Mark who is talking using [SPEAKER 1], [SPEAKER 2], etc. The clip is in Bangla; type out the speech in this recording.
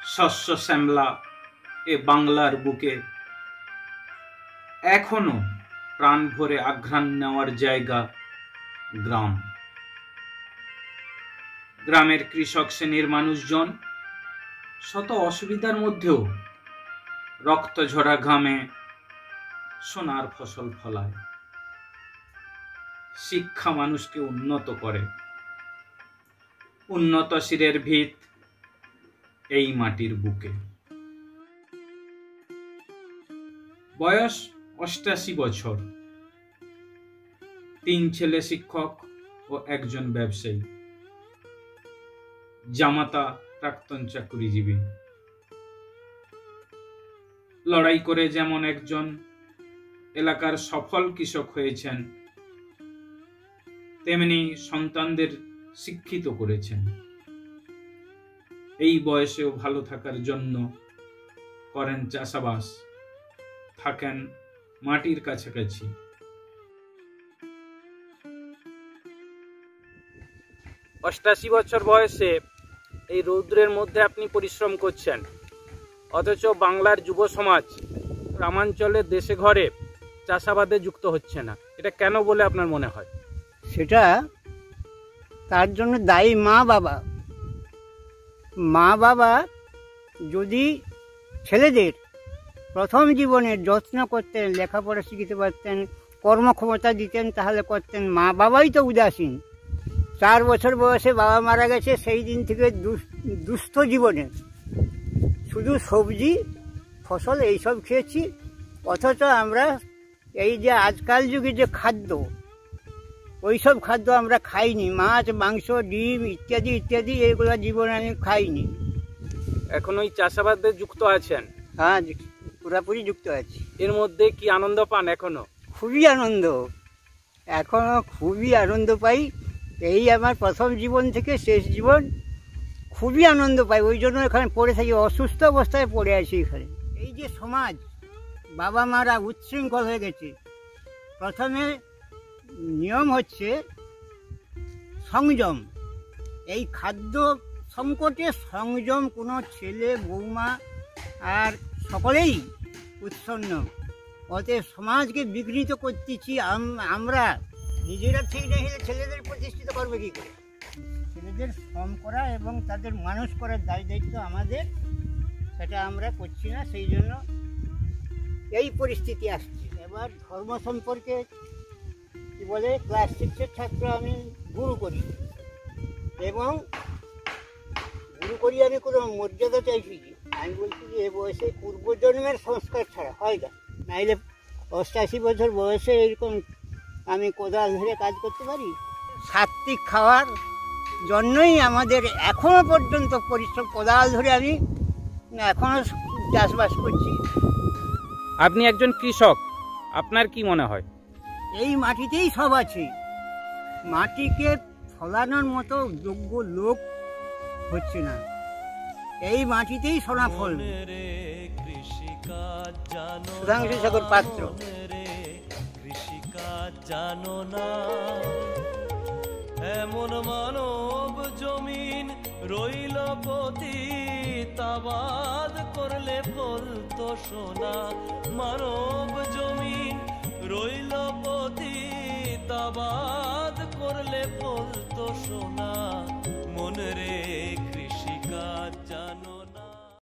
[SPEAKER 1] শস্য শ্যামলা এ বাংলার বুকে এখনো প্রাণ ভরে আঘ্রাণ নেওয়ার জায়গা গ্রাম। গ্রামের কৃষক শ্রেণীর মানুষজন শত অসুবিধার মধ্যেও রক্ত ঝরা ঘামে সোনার ফসল ফলায়। শিক্ষা মানুষকে উন্নত করে। উন্নতশীলের ভিত এই মাটির বুকে। বয়স ৮৮ বছর। ৩ ছেলে শিক্ষক ও একজন ব্যবসায়ী। জামাতা প্রাক্তন চাকুরিজীবী। লড়াই করে যেমন একজন এলাকার সফল কৃষক হয়েছেন, তেমনি সন্তানদের শিক্ষিত করেছেন। এই বয়সেও ভালো থাকার জন্য করেন চাষাবাস, থাকেন মাটির কাছাকাছি।
[SPEAKER 2] অষ্টাশি বছর বয়সে এই রৌদ্রের মধ্যে আপনি পরিশ্রম করছেন, অথচ বাংলার যুব সমাজ গ্রামাঞ্চলের দেশে ঘরে চাষাবাদে যুক্ত হচ্ছে না। এটা কেন বলে আপনার মনে হয়?
[SPEAKER 3] সেটা তার জন্য দায়ী মা বাবা। মা বাবা যদি ছেলেদের প্রথম জীবনে যত্ন করতেন, লেখাপড়া শিখিতে পারতেন, কর্মক্ষমতা দিতেন, তাহলে করতেন। মা বাবাই তো উদাসীন। 4 বছর বয়সে বাবা মারা গেছে, সেই দিন থেকে দুস্থ জীবনে শুধু সবজি ফসল এইসব খেয়েছি। অথচ আমরা এই যে আজকাল যুগে যে খাদ্য, ওইসব খাদ্য আমরা খাইনি। মাছ, মাংস, ডিম ইত্যাদি ইত্যাদি এগুলো জীবনে আমি খাইনি।
[SPEAKER 2] এখন ওই চাষাবাদে যুক্ত আছেন?
[SPEAKER 3] হ্যাঁ, পুরাপুরি যুক্ত আছি।
[SPEAKER 2] এর মধ্যে কি আনন্দ পান? এখনো
[SPEAKER 3] খুবই আনন্দ, এখনো খুবই আনন্দ পাই। এই আমার প্রথম জীবন থেকে শেষ জীবন, খুবই আনন্দ পাই। ওই জন্য এখানে পড়ে থাকি, অসুস্থ অবস্থায় পড়ে আছি এখানে। এই যে সমাজ, বাবা মারা উচ্ছৃঙ্খল হয়ে গেছে। প্রথমে নিয়ম হচ্ছে সংযম। এই খাদ্য সংকটে সংযম কোনো ছেলে বৌমা আর সকলেই উৎসন্ন। অতএব সমাজকে বিঘ্নিত করতেছি আমরা। নিজেরা ঠিক না হলে ছেলেদের প্রতিষ্ঠিত করবে কী করে? ছেলেদের শ্রম করা এবং তাদের মানুষ করার দায়িত্ব আমাদের, সেটা আমরা করছি না। সেই জন্য এই পরিস্থিতি আসছে। এবার ধর্ম সম্পর্কে কি বলে, ক্লাস 6-এর ছাত্র আমি গুরু করি, এবং গুরু করি আমি কোনো মর্যাদা চাইছি কি? আমি বলছি যে এ বয়সে পূর্বজন্মের সংস্কার ছাড়া হয় না। নাইলে 88 বছর বয়সে এরকম আমি কোদাল ধরে কাজ করতে পারি? সাত্বিক খাওয়ার জন্যই আমাদের এখনো পর্যন্ত পরিশ্রম। কোদাল ধরে আমি এখনো চাষবাস করছি।
[SPEAKER 2] আপনি একজন কৃষক, আপনার কি মনে হয়?
[SPEAKER 3] এই মাটিতেই সব আছে। মাটিকে ফলানোর মতো যোগ্য লোক হচ্ছে না। এই মাটিতেই সোনা ফলবে। সুধাংশু শেখর পাত্র।
[SPEAKER 4] কৃষিকাজ জানো না, এমন মানব জমিন রইল পতিতাবাদ করলে ফলতো সোনা। মানব জমিন রইল পতিতাবাদ করলে ফলতো সোনা।